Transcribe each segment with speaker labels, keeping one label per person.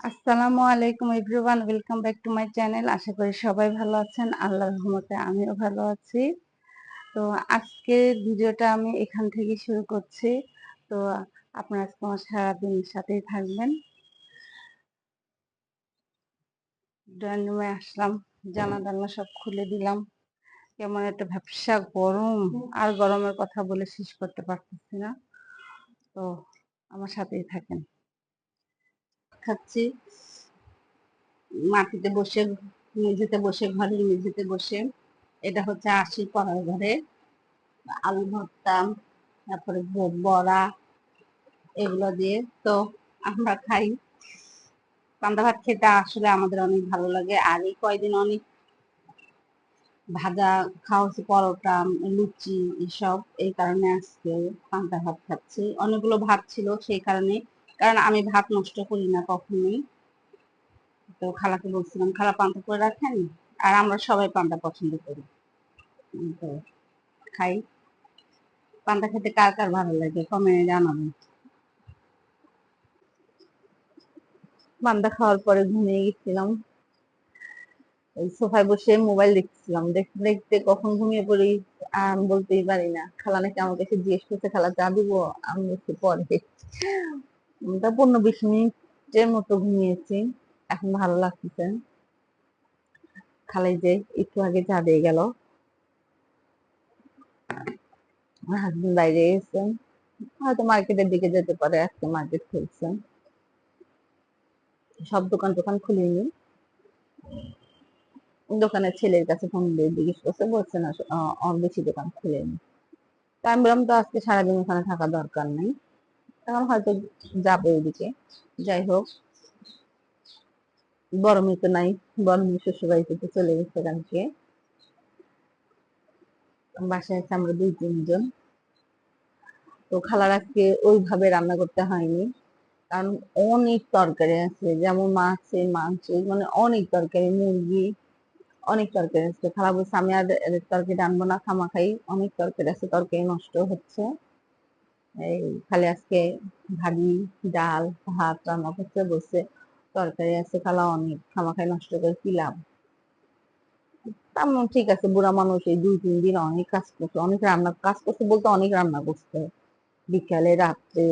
Speaker 1: আসসালামু আলাইকুম everyone, welcome back to my channel. আশা করি সবাই ভালো আছেন। আল্লাহর রহমতে আমিও ভালো আছি। তো আজকে ভিডিওটা আমি এখান থেকে শুরু করছি। তো আপনারা আজকে আমার সারাদিন সাথেই থাকবেন। ড্রয়িং রুমে আসলাম, জানালা সব খুলে দিলাম। কেমন একটা ভ্যাপসা গরম, আর গরমের কথা বলে শেষ করতে পারতেছি না। তো আমার সাথেই থাকেন। খাচ্ছি মাটিতে বসে, মেঝেতে বসে, ঘরের মেঝেতে বসে। এটা হচ্ছে আশির পড়ার ঘরে আলু ভর্তা, তারপরে বড়া, এগুলো দিয়ে তো আমরা খাই। পান্তা ভাত খেতে আসলে আমাদের অনেক ভালো লাগে। আর এই কয়দিন অনেক ভাজা খাওয়া হচ্ছে, পরোটা, লুচি, এসব। এই কারণে আজকে পান্তা ভাত খাচ্ছি। অনেকগুলো ভাত ছিল সেই কারণে, কারণ আমি ভাত নষ্ট করি না কখনোই। তো খালাকে বলছিলাম, খালা পান্তা করে রাখেন। আর আমরা সবাই পান্তা পছন্দ করি, তো খাই। পান্তা খেতে কার কার ভালো লাগে কমেন্টে জানাবেন। পান্তা খাওয়ার পরে ঘুমিয়ে গেছিলাম, ওই সোফায় বসে মোবাইল দেখছিলাম। দেখতে দেখতে কখন ঘুমিয়ে পড়ি আমি বলতেই পারি না। খালা নাকি আমার কাছে জিজ্ঞেস করছে, খালা চা দিব? আমি বলছি পরে। তা 15-20 মিনিটের মতো ঘুমিয়েছি। এখন ভালো লাগতেছে। খালাই যে একটু আগে চা দিয়ে গেল। আমার হাজবেন্ড বাইরে গেছে, হয়তো মার্কেটের দিকে যেতে পারে, আজকে মার্কেট খুলছে। সব দোকান টোকান খুলিনি। দোকানের ছেলের কাছে ফোন দিয়ে জিজ্ঞেস করছে, বলছে না বেশি দোকান খুলেনি। তা আমি বললাম, তো আজকে সারাদিন ওখানে থাকা দরকার নেই, এখন হয়তো যাবে ওইদিকে। যাই হোক, বড় মেয়ে তো নাই, বড় মেয়ে শ্বশুর বাড়িতে তো চলে গেছে কালকে। বাসায় আছে আমরা 2-3 জন। তো খালার আজকে ওইভাবে রান্না করতে হয়নি, কারণ অনেক তরকারি আছে, যেমন মাছে, মাংস, মানে অনেক তরকারি, মুরগি, অনেক তরকারি আছে। খালা বলছে আমি আর তরকারি রানবো না, খামাখাই অনেক তরকারি আছে, তরকারি নষ্ট হচ্ছে। এই খালি আজকে ভাজি, ডাল, ভাত রান্না করতে বসে, তরকারি আছে খালা অনেক, খামাখাই নষ্ট করে কি লাভ। তেমন ঠিক আছে, বুড়া মানুষ এই 2-3 দিন অনেক কাজ করছে, অনেক রান্না কাজ করছে বলতে অনেক রান্না করছে, বিকালে রাত্রে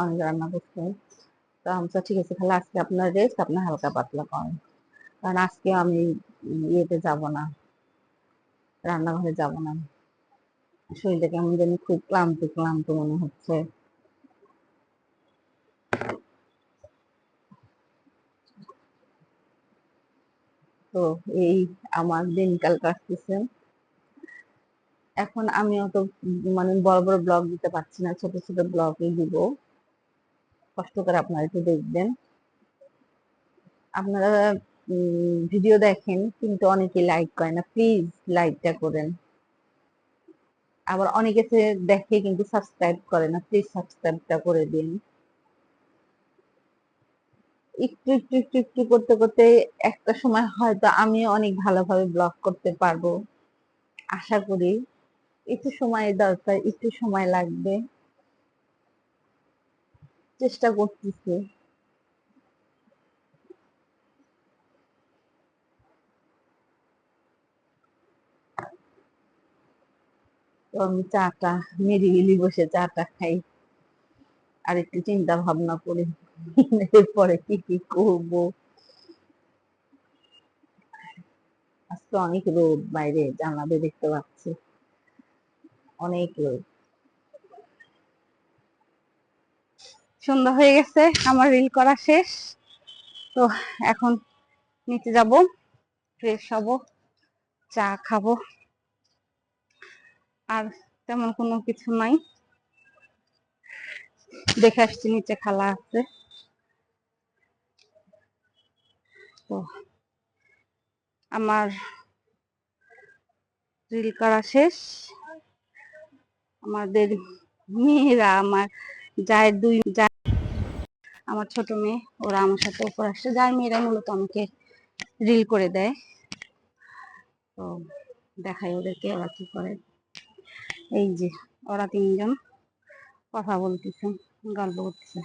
Speaker 1: অনেক রান্না করছে। তো আমি ঠিক আছে খালা, আজকে আপনার রেস্ট, আপনার হালকা পাতলা করেন, কারণ আজকে আমি ইয়েতে যাব না, রান্নাঘরে যাব না। শরীরটা কেমন জানি খুব ক্লান্ত ক্লান্ত মনে হচ্ছে। তো এই আমার দিনকাল কাটতেছে। এখন আমি অত মানে বড় বড় ব্লগ দিতে পারছি না, ছোট ছোট ব্লগই দিব। কষ্ট করে আপনারা একটু দেখবেন। আপনারা ভিডিও দেখেন কিন্তু অনেকে লাইক করে না, প্লিজ লাইকটা করেন। আবার অনেকে দেখে কিন্তু সাবস্ক্রাইব করে না, প্লিজ সাবস্ক্রাইবটা করে দিন। একটু একটু একটু একটু করতে করতে একটা সময় হয়তো আমি অনেক ভালোভাবে ব্লগ করতে পারবো, আশা করি। একটু সময় দরকার, একটু সময় লাগবে, চেষ্টা করতেছি। তো আমি চাটা নিরিবিলি বসে চাটা খাই, আর একটু চিন্তা ভাবনা করি এরপরে কি কি করবো। আজকে অনেক রোদ, বাইরে জানলা দিয়ে দেখতে পাচ্ছি অনেক রোদ। সন্ধ্যা হয়ে গেছে, আমার রিল করা শেষ। তো এখন নিচে যাব, ফ্রেশ হব, চা খাবো। আর তেমন কোনো কিছু নাই। দেখে আসছি নিচে খালা আছে। তো আমার রিল করা শেষ। আমাদের মেয়েরা, আমার জায়ের আমার ছোট মেয়ে, ওরা আমার সাথে উপর আসছে। যার মেয়েরা মূলত আমাকে রিল করে দেয়। তো দেখাই ওদেরকে ওরা কি করে। এই যে ওরা 3 জন কথা বলতেছে, গল্প করতেছে।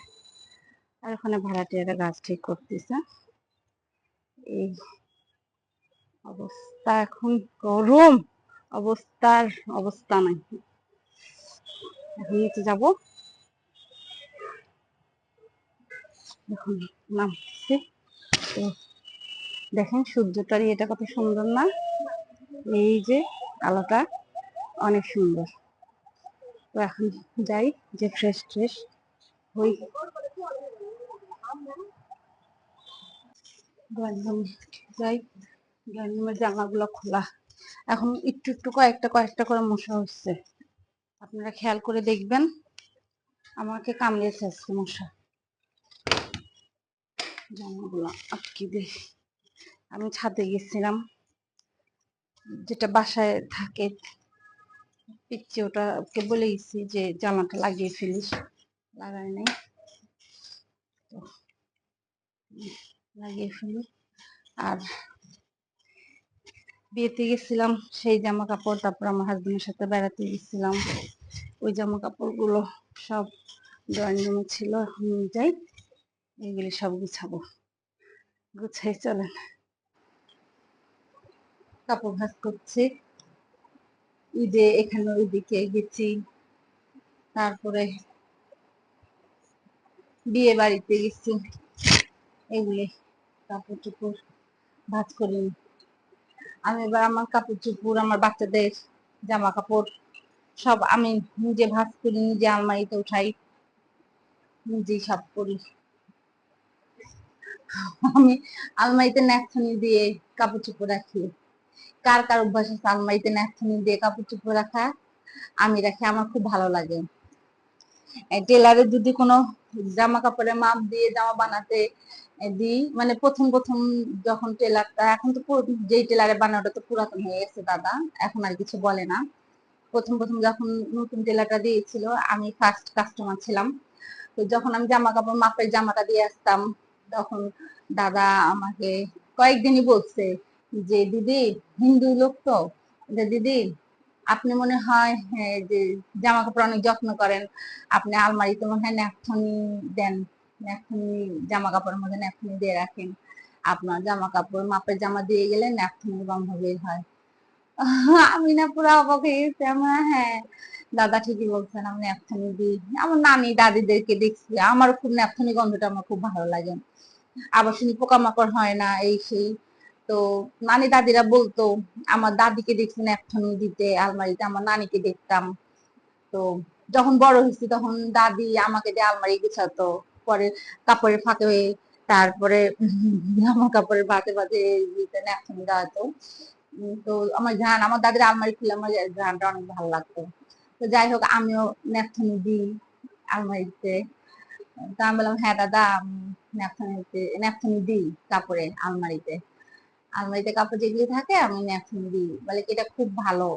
Speaker 2: আর ওখানে ভাড়াটিয়ারা গাছ ঠিক করতেছে। এই অবস্থা, এখন গরম অবস্থার অবস্থা নাই। এখন নিচে যাব, এখন নামতেছি। তো দেখেন সূর্যটার এটা কত সুন্দর না, এই যে আলোটা অনেক সুন্দর। তো এখন যাই, যে ফ্রেশ ট্রেশ হই। যাই, ড্রয়িং রুমের জানলাগুলো খোলা, এখন একটু একটু কয়েকটা করে মশা হচ্ছে। আপনারা খেয়াল করে দেখবেন, আমাকে কামড়িয়েছে আজকে মশা। জানলাগুলো আটকে দিই। আমি ছাদে গেছিলাম, যেটা বাসায় থাকে পিচ্ছি, ওটাকে বলে গেছি যে জামাটা লাগিয়ে ফেলিস, লাগাই নাই, লাগিয়ে ফেলি। আর বিয়েতে গেছিলাম, সেই জামা কাপড়, তারপর আমার হাজবেন্ডের সাথে বেড়াতে গেছিলাম, ওই জামা কাপড়গুলো সব ড্রয়িং রুমে ছিল। এখন যাই, এগুলি সব গুছাবো, গুছাই চলেন। কাপড় ভাঁজ করছি, ঈদে এখানে ওইদিকে গেছি, তারপরে বিয়ে বাড়িতে গেছি, এগুলি কাপড় চোপড় ভাঁজ করি। আমি এবার আমার কাপড় চোপড়, আমার বাচ্চাদের জামা কাপড় সব আমি নিজে ভাঁজ করি, নিজে আলমারিতে উঠাই, নিজেই সব করি। আমি আলমারিতে ন্যাকথানি দিয়ে কাপড় চোপড় রাখি। কার কার অভ্যাস আছে আলমারিতে ন্যাকথানি দিয়ে কাপড় চোপড় রাখা? আমি রাখি, আমার খুব ভালো লাগে। টেলারে যদি কোনো জামা কাপড়ের মাপ দিয়ে জামা বানাতে দিই, মানে প্রথম প্রথম যখন টেলারটা, এখন তো যেই টেলারে বানায় ওটা তো পুরাতন হয়ে গেছে দাদা, এখন আর কিছু বলে না। প্রথম প্রথম যখন নতুন টেলারটা দিয়েছিল, আমি ফার্স্ট কাস্টমার ছিলাম। তো যখন আমি জামা কাপড় মাপের জামাটা দিয়ে আসতাম, তখন দাদা আমাকে কয়েকদিনই বলছে যে দিদি, হিন্দু লোক তো, যে দিদি আপনি মনে হয় যে জামা কাপড় অনেক যত্ন করেন, আপনি আলমারিতে মনে হয় ন্যাকথানি দেন, ন্যাকথানি জামা কাপড়ের মধ্যে ন্যাকথানি দিয়ে রাখেন, আপনার জামা কাপড় মাপের জামা দিয়ে গেলে ন্যাকথানি গন্ধ বের হয়। আমি না পুরো অবাক হয়ে গেছি, আমার হ্যাঁ দাদা ঠিকই বলছেন, আমি ন্যাপথানি দিই। আমার নানি দাদিদেরকে দেখছি, আমার খুব ন্যাপথানি গন্ধটা আমার খুব ভালো লাগে। আবার শুনি পোকামাকড় হয় না, এই সেই। তো নানি দাদিরা বলতো, আমার দাদিকে দেখছি ন্যাপথানি দিতে আলমারিতে, আমার নানিকে দেখতাম। তো যখন বড় হয়েছি তখন দাদি আমাকে দিয়ে আলমারি গুছাতো, পরে কাপড়ের ফাঁকে হয়ে, তারপরে জামা কাপড়ের বাঁধে বাঁধে ন্যাপথানি দেওয়াতো। তো আমার দাদির আলমারি খুলে আমার ঘ্রাণটা অনেক ভালো লাগতো। তো যাই হোক, আমিও ন্যাপথানি দিই আলমারিতে। তো আমি বললাম হ্যাঁ দাদা, ন্যাপথানি দিই কাপড়ে, আলমারিতে আলমারিতে কাপড় যেগুলি থাকে আমি ন্যাপথানি দিই। বলে কি এটা খুব ভালো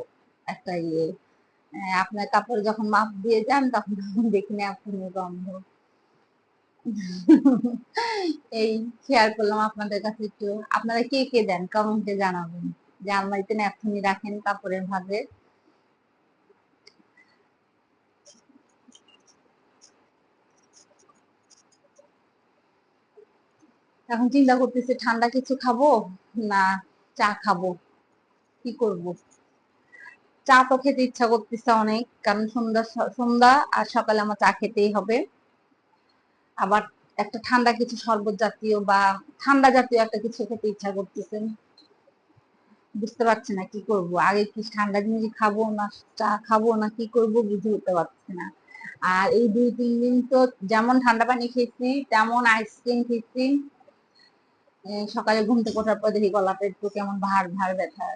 Speaker 2: একটা ইয়ে, আপনার কাপড় যখন মাপ দিয়ে যান তখন দেখি ন্যাপথানির গন্ধ। এই শেয়ার করলাম আপনাদের কাছে একটু। আপনারা কে কে দেন কমেন্টে জানাবেন, যে আলমারিতে ন্যাপথানি রাখেন কাপড়ের ভাঁজে। এখন চিন্তা করতেছি ঠান্ডা কিছু খাবো না চা খাবো, কি করব। চা তো খেতে ইচ্ছা করতেছে অনেক, কারণ সন্ধ্যা আর সকালে আমার চা খেতেই হবে। আবার একটা ঠান্ডা কিছু শরবত জাতীয় বা ঠান্ডা জাতীয় একটা কিছু খেতে ইচ্ছা করতেছে, বুঝতে পারছি না কি করব। আগে কি ঠান্ডা জিনিস খাবো না চা খাবো না কি করব বুঝে উঠতে পারছি না। আর এই 2-3 দিন তো যেমন ঠান্ডা পানি খেয়েছি তেমন আইসক্রিম খেয়েছি। সকালে ঘুম থেকে ওঠার পর দেখি গলাটা একটু কেমন ভার ভার ব্যথা।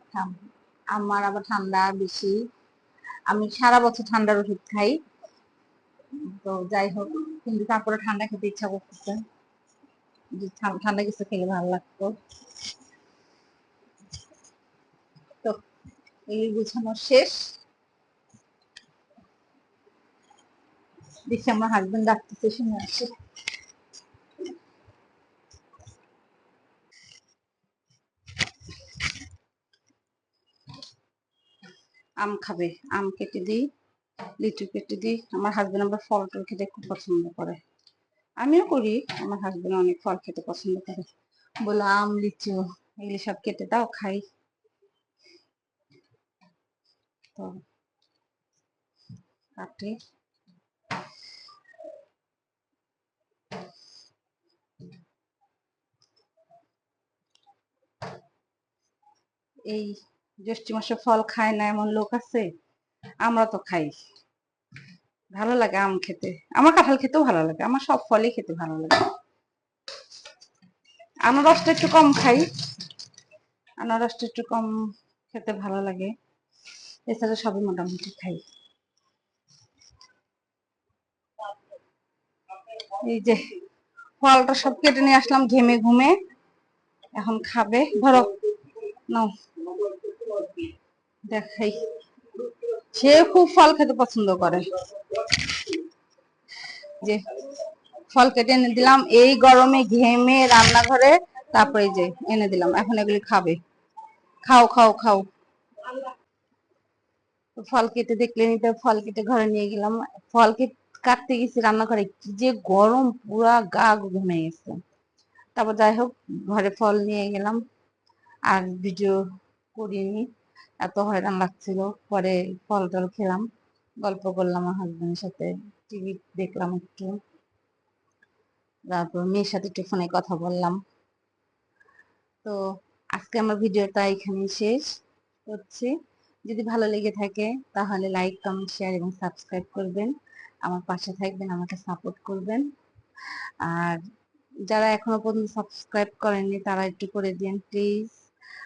Speaker 2: আমার আবার ঠান্ডা বেশি, আমি সারা বছর ঠান্ডার ওষুধ খাই। তো যাই হোক, কিন্তু তারপরে ঠান্ডা খেতে ইচ্ছা করতেছে, ঠান্ডা কিছু খেলে ভালো লাগতো। তো এই গুছানো শেষ, দেখি আমার হাজবেন্ড ডাকতেছে, শুনে আসি। আম খাবে, আম কেটে দিই, লিচু কেটে দিই। আমার হাজবেন্ড আবার ফল টল খেতে খুব পছন্দ করে। আমিও করি, আমার হাজবেন্ড অনেক ফল খেতে পছন্দ করে, বলো আম লিচু এগুলি সব কেটে দাও খাই। তো কাটে এই জ্যৈষ্ঠ মাসে ফল খায় না এমন লোক আছে? আমরা তো খাই, ভালো লাগে আম খেতে, আমার কাঁঠাল খেতেও ভালো লাগে, আমার সব ফলই খেতে ভালো লাগে। আনারসটা একটু কম খাই, আনারসটা একটু কম খেতে ভালো লাগে, এছাড়া সবই মোটামুটি খাই। এই যে ফলটা সব কেটে নিয়ে আসলাম ঘেমে ঘুমে, এখন খাবে, ধরো নাও দেখাই। সে খুব ফল খেতে পছন্দ করে, যে ফল কেটে এনে দিলাম এই গরমে ঘেমে রান্নাঘরে, তারপরে যে এনে দিলাম, এখন এগুলি খাবে। খাও খাও খাও। ফল কেটে দেখলে নিতে, ফল কেটে ঘরে নিয়ে গেলাম, ফল কাটতে গেছি রান্নাঘরে, কি যে গরম, পুরা গা ঘেমে গেছে। তারপর যাই হোক ঘরে ফল নিয়ে গেলাম, আর ভিডিও করিনি, এত হয়রান লাগছিল। পরে ফল টল খেলাম, গল্প করলাম আমার হাজবেন্ডের সাথে, টিভি দেখলাম একটু, তারপর মেয়ের সাথে একটু ফোনে কথা বললাম। তো আজকে আমার ভিডিওটা এখানে শেষ করছি। যদি ভালো লেগে থাকে তাহলে লাইক কমেন্ট শেয়ার এবং সাবস্ক্রাইব করবেন, আমার পাশে থাকবেন, আমাকে সাপোর্ট করবেন। আর যারা এখনো পর্যন্ত সাবস্ক্রাইব করেননি তারা একটু করে দিন প্লিজ।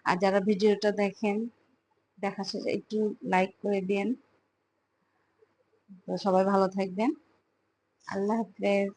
Speaker 2: আর যারা ভিডিওটা দেখেন, দেখা শেষে একটু লাইক করে দিন। তো সবাই ভালো থাকবেন, আল্লাহ হাফেজ।